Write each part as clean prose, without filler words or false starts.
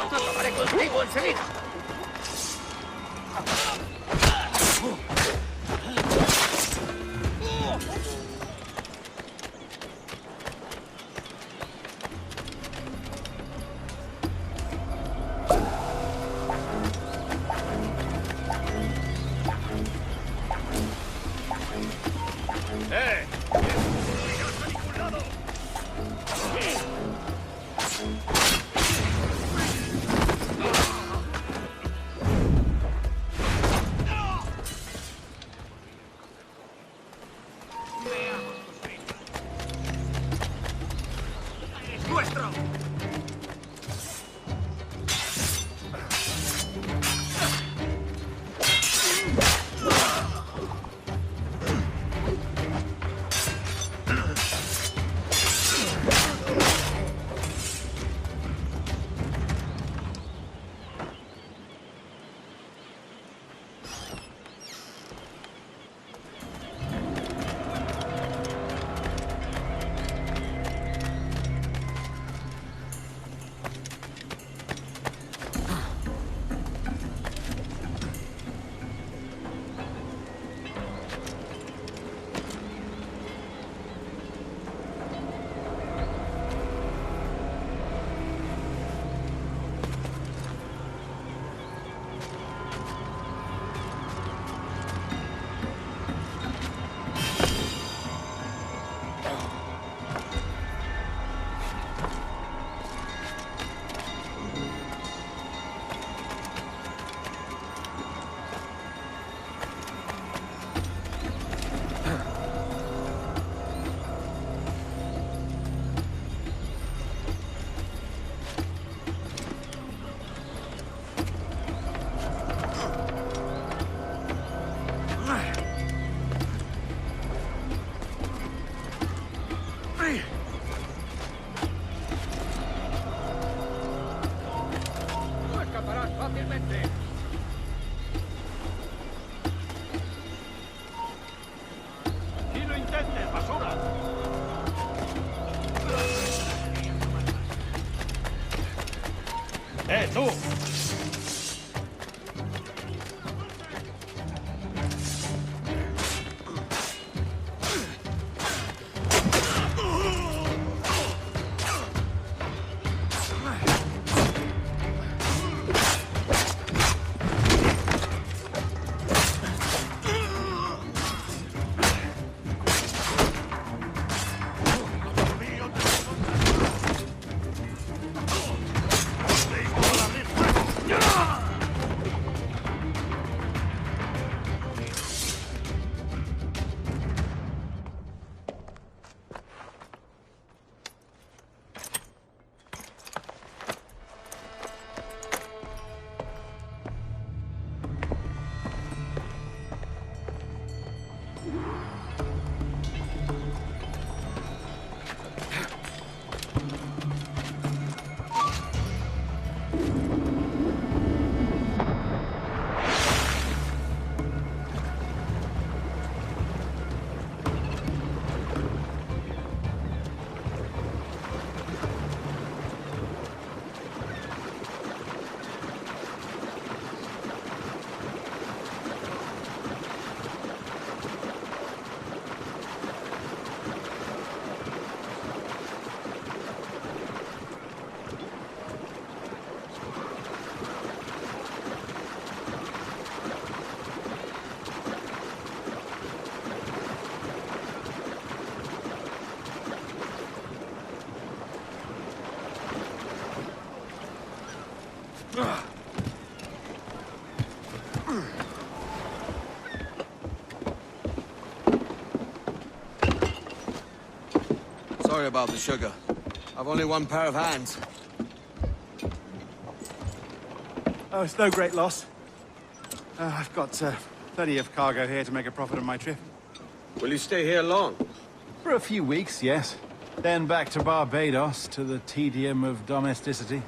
Acabaré contigo enseguida. ¡Tú! Sorry about the sugar. I've only one pair of hands. Oh, it's no great loss. I've got plenty of cargo here to make a profit on my trip. Will you stay here long? For a few weeks, yes. Then back to Barbados, to the tedium of domesticity.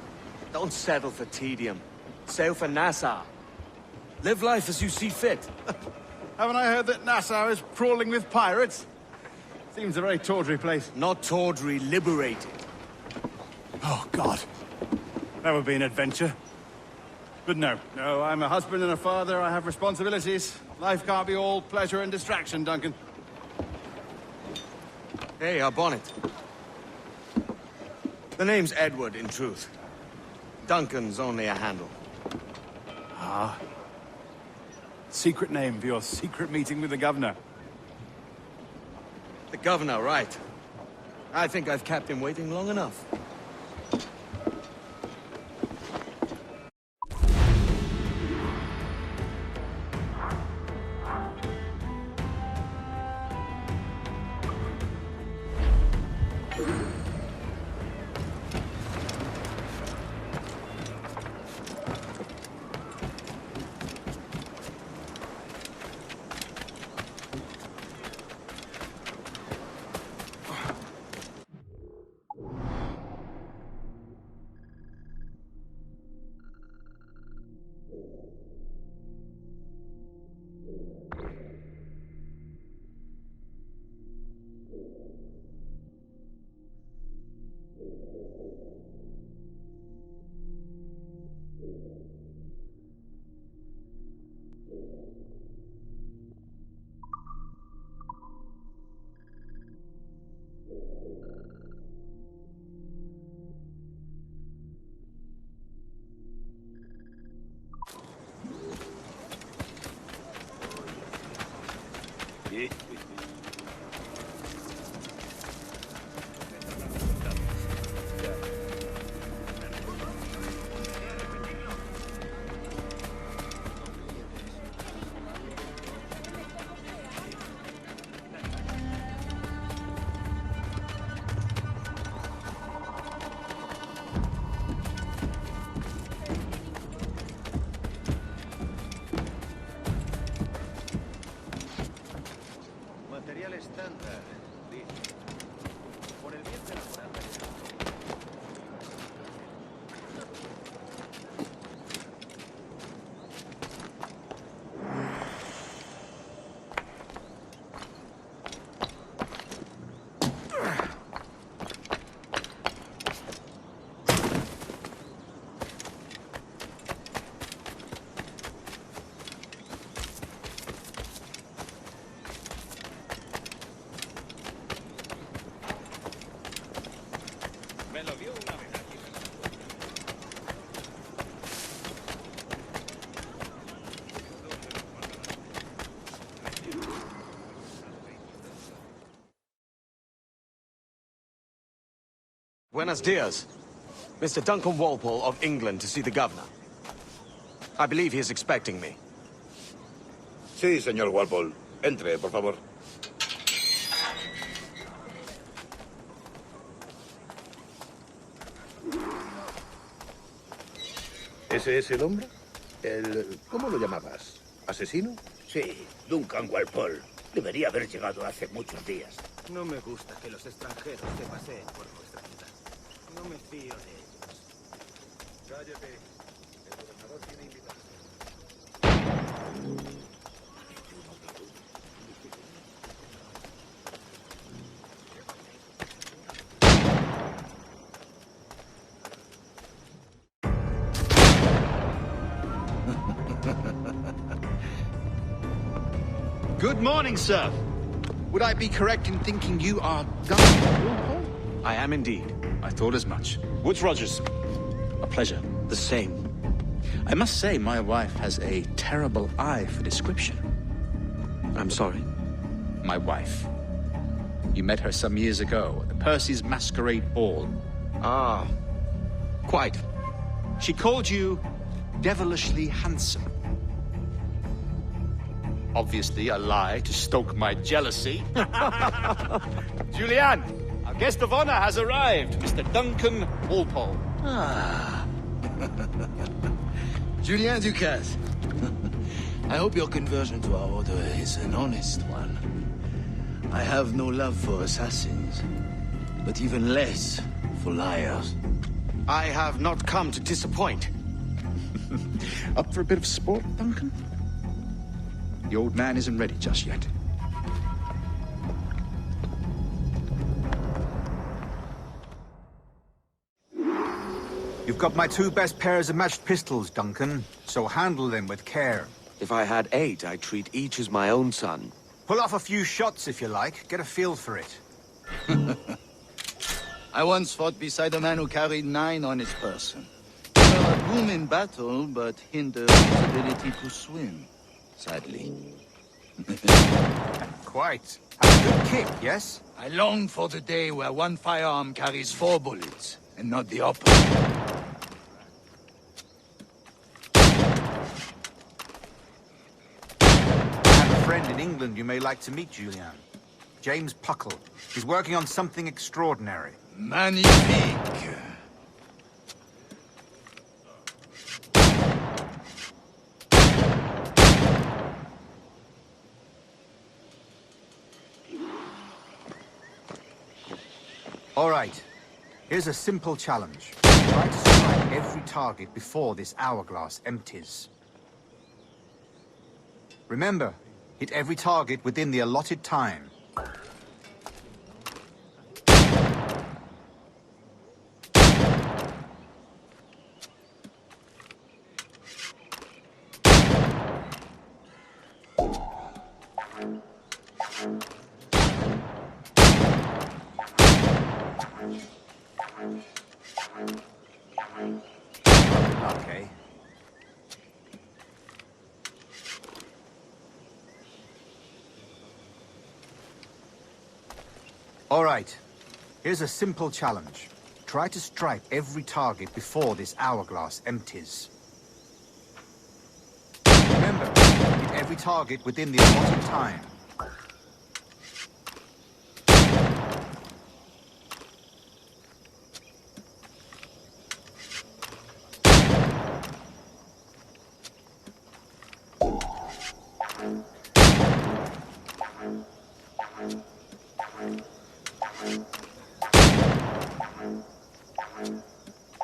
Don't settle for tedium. Sail for Nassau. Live life as you see fit. Haven't I heard that Nassau is crawling with pirates? Seems a very tawdry place. Not tawdry, liberated. Oh, God. That would be an adventure. But no, I'm a husband and a father. I have responsibilities. Life can't be all pleasure and distraction, Duncan. Hey, our bonnet. The name's Edward, in truth. Duncan's only a handle. Ah. Secret name for your secret meeting with the governor. The governor, right. I think I've kept him waiting long enough. Buenos dias. Mr. Duncan Walpole of England to see the governor. I believe he is expecting me. Sí, señor Walpole. Entre, por favor. ¿Ese es el hombre? ¿Cómo lo llamabas? ¿Asesino? Sí, Duncan Walpole. Debería haber llegado hace muchos días. No me gusta que los extranjeros se paseen por nuestra ciudad. No me fío de ellos. Cállate. El gobernador tiene invitados. Good morning, sir. Would I be correct in thinking you are Duncan Walpole? I am indeed. I thought as much. Woods Rogers. A pleasure. The same. I must say, my wife has a terrible eye for description. I'm sorry. My wife. You met her some years ago at the Percy's Masquerade Ball. Ah, quite. She called you devilishly handsome. Obviously a lie to stoke my jealousy. Julianne, our guest of honor has arrived, Mr. Duncan Walpole. Ah. Julien Ducasse. I hope your conversion to our order is an honest one. I have no love for assassins, but even less for liars. I have not come to disappoint. Up for a bit of sport, Duncan? The old man isn't ready just yet. You've got my 2 best pairs of matched pistols, Duncan, so handle them with care. If I had 8, I'd treat each as my own son. Pull off a few shots if you like, get a feel for it. I once fought beside a man who carried 9 on his person. Never a boom in battle, but hindered his ability to swim, sadly. Quite. Have a good kick, yes? I long for the day where one firearm carries 4 bullets, and not the opposite. I have a friend in England you may like to meet, Julian. James Puckle. He's working on something extraordinary. Magnifique! All right. Here's a simple challenge. Try to strike every target before this hourglass empties. Remember, hit every target within the allotted time. Okay. All right. Here's a simple challenge. Try to strike every target before this hourglass empties. Remember, hit every target within the allotted time.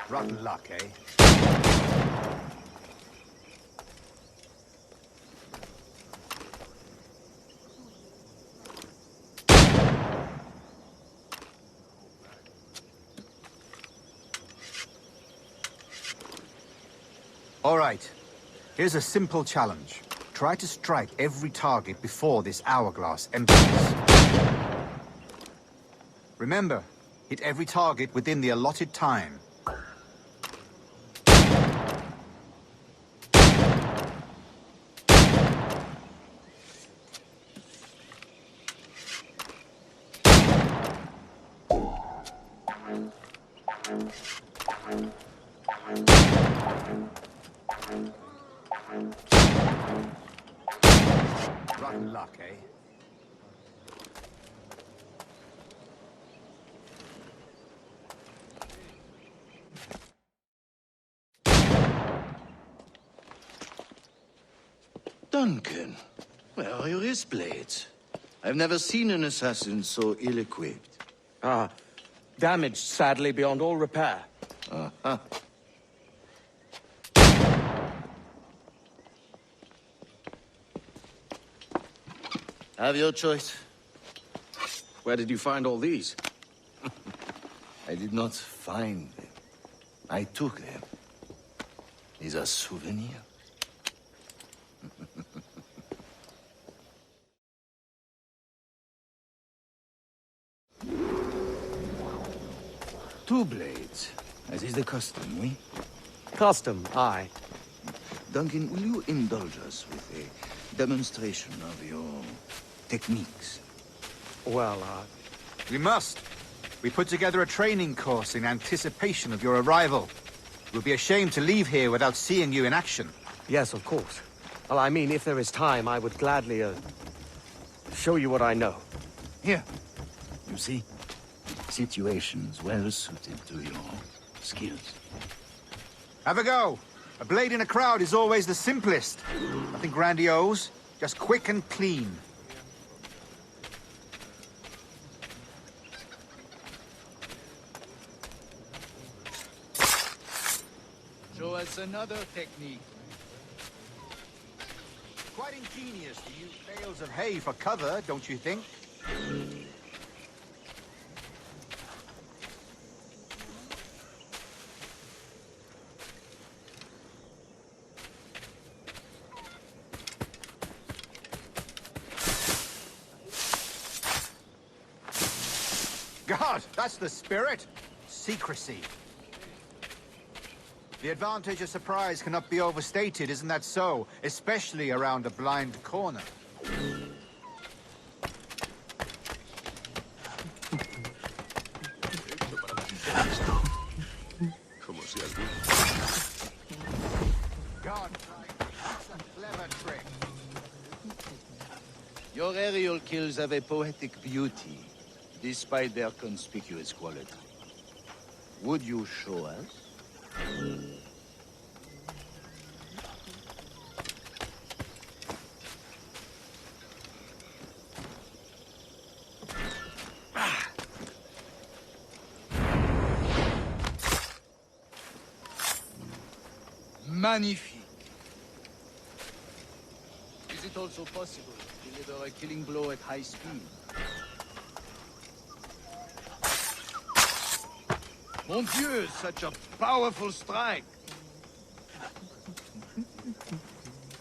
Rotten luck, eh? All right. Here's a simple challenge. Try to strike every target before this hourglass empties. Remember, hit every target within the allotted time. Rotten luck, eh? Duncan, where are your wrist blades? I've never seen an assassin so ill-equipped. Damaged, sadly, beyond all repair. Uh-huh. Have your choice. Where did you find all these? I did not find them. I took them. These are souvenirs. Two blades, as is the custom, oui? Custom, aye. Duncan, will you indulge us with a demonstration of your techniques? Well, We must. We put together a training course in anticipation of your arrival. We'll be ashamed to leave here without seeing you in action. yes, of course. Well, I mean, if there is time, I would gladly, show you what I know. Here. You see? Situations well suited to your skills. Have a go. A blade in a crowd is always the simplest. Nothing grandiose, just quick and clean. Show us another technique. Quite ingenious to use bales of hay for cover, don't you think? God, that's the spirit. Secrecy. The advantage of surprise cannot be overstated, isn't that so? Especially around a blind corner. God, that's a clever trick. Your aerial kills have a poetic beauty, despite their conspicuous quality. Would you show us? Magnifique. Is it also possible to deliver a killing blow at high speed? Mon Dieu, such a powerful strike!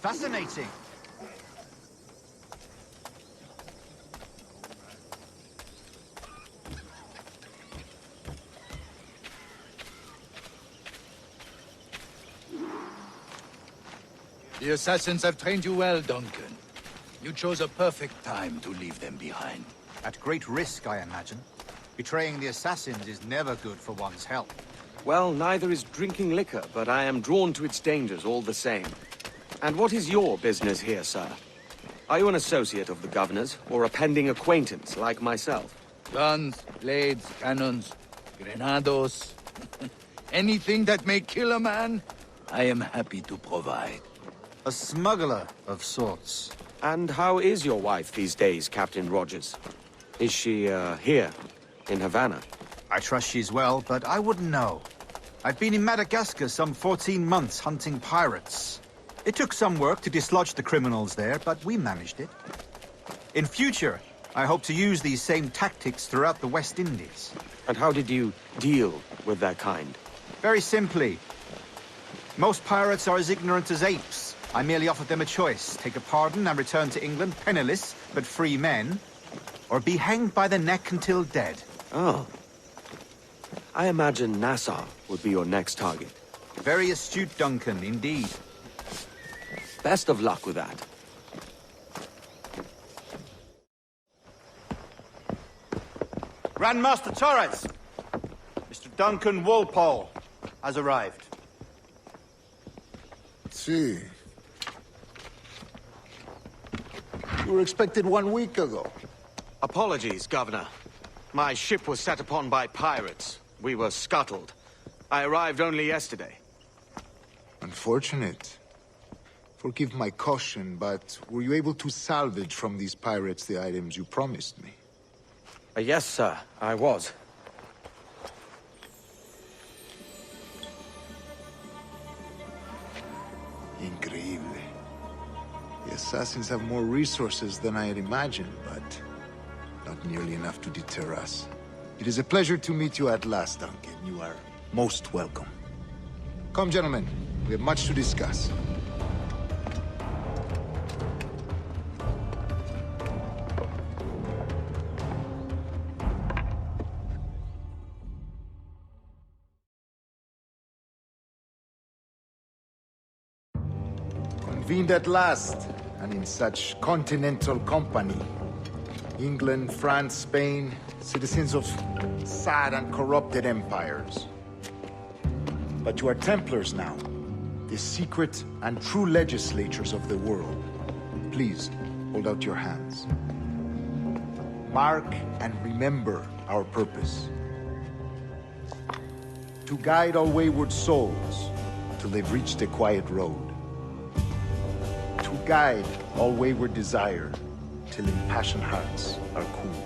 Fascinating. The assassins have trained you well, Duncan. You chose a perfect time to leave them behind. At great risk, I imagine. Betraying the assassins is never good for one's health. Well, neither is drinking liquor, but I am drawn to its dangers all the same. And what is your business here, sir? Are you an associate of the governor's, or a pending acquaintance like myself? Guns, blades, cannons, grenados. Anything that may kill a man, I am happy to provide. A smuggler of sorts. And how is your wife these days, Captain Rogers? Is she, here, in Havana? I trust she's well, but I wouldn't know. I've been in Madagascar some 14 months hunting pirates. It took some work to dislodge the criminals there, but we managed it. In future, I hope to use these same tactics throughout the West Indies. And how did you deal with that kind? Very simply. Most pirates are as ignorant as apes. I merely offered them a choice. Take a pardon and return to England penniless, but free men. Or be hanged by the neck until dead. Oh. I imagine Nassau would be your next target. Very astute, Duncan, indeed. Best of luck with that. Grand Master Torres! Mr. Duncan Walpole has arrived. See. You were expected 1 week ago. Apologies, Governor. My ship was set upon by pirates. We were scuttled. I arrived only yesterday. Unfortunate. Forgive my caution, but were you able to salvage from these pirates the items you promised me? Yes, sir, I was. Increíble. The assassins have more resources than I had imagined, but not nearly enough to deter us. It is a pleasure to meet you at last, Duncan. You are most welcome. Come, gentlemen. We have much to discuss. Convened at last, and in such continental company. England, France, Spain, citizens of sad and corrupted empires. But you are Templars now, the secret and true legislators of the world. Please, hold out your hands. Mark and remember our purpose. To guide all wayward souls till they've reached a quiet road. To guide all wayward desire till impassioned hearts are cool.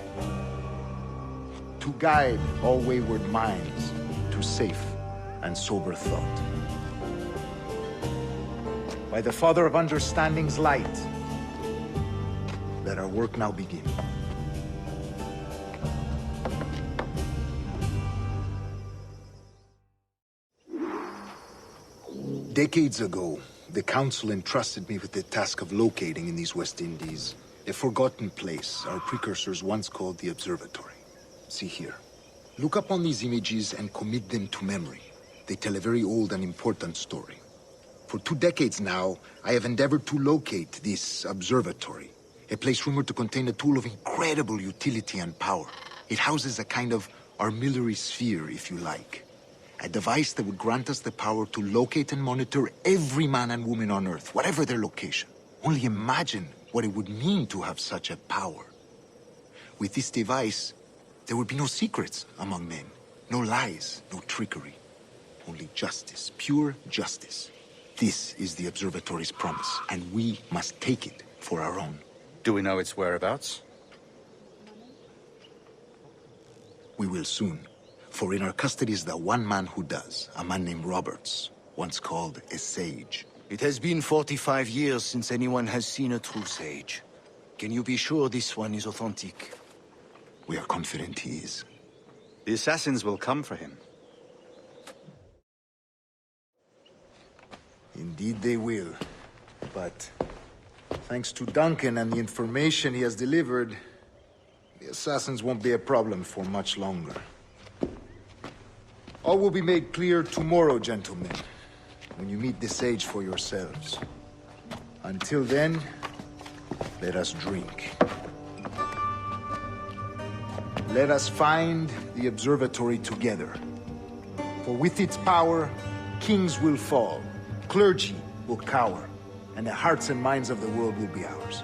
To guide all wayward minds to safe and sober thought. By the Father of Understanding's light, Let our work now begin. Decades ago, the Council entrusted me with the task of locating in these West Indies a forgotten place our precursors once called the Observatory. See here. Look up on these images and commit them to memory. They tell a very old and important story. For 2 decades now, I have endeavored to locate this observatory, a place rumored to contain a tool of incredible utility and power. It houses a kind of armillary sphere, if you like. A device that would grant us the power to locate and monitor every man and woman on Earth, whatever their location. Only imagine what it would mean to have such a power. With this device, there would be no secrets among men, no lies, no trickery. Only justice, pure justice. This is the Observatory's promise, and we must take it for our own. Do we know its whereabouts? We will soon. For in our custody is the one man who does, a man named Roberts, once called a sage. It has been 45 years since anyone has seen a true sage. Can you be sure this one is authentic? We are confident he is. The assassins will come for him. Indeed they will. But thanks to Duncan and the information he has delivered, the assassins won't be a problem for much longer. All will be made clear tomorrow, gentlemen, when you meet the sage for yourselves. Until then, let us drink. Let us find the observatory together. For with its power, kings will fall, clergy will cower, and the hearts and minds of the world will be ours.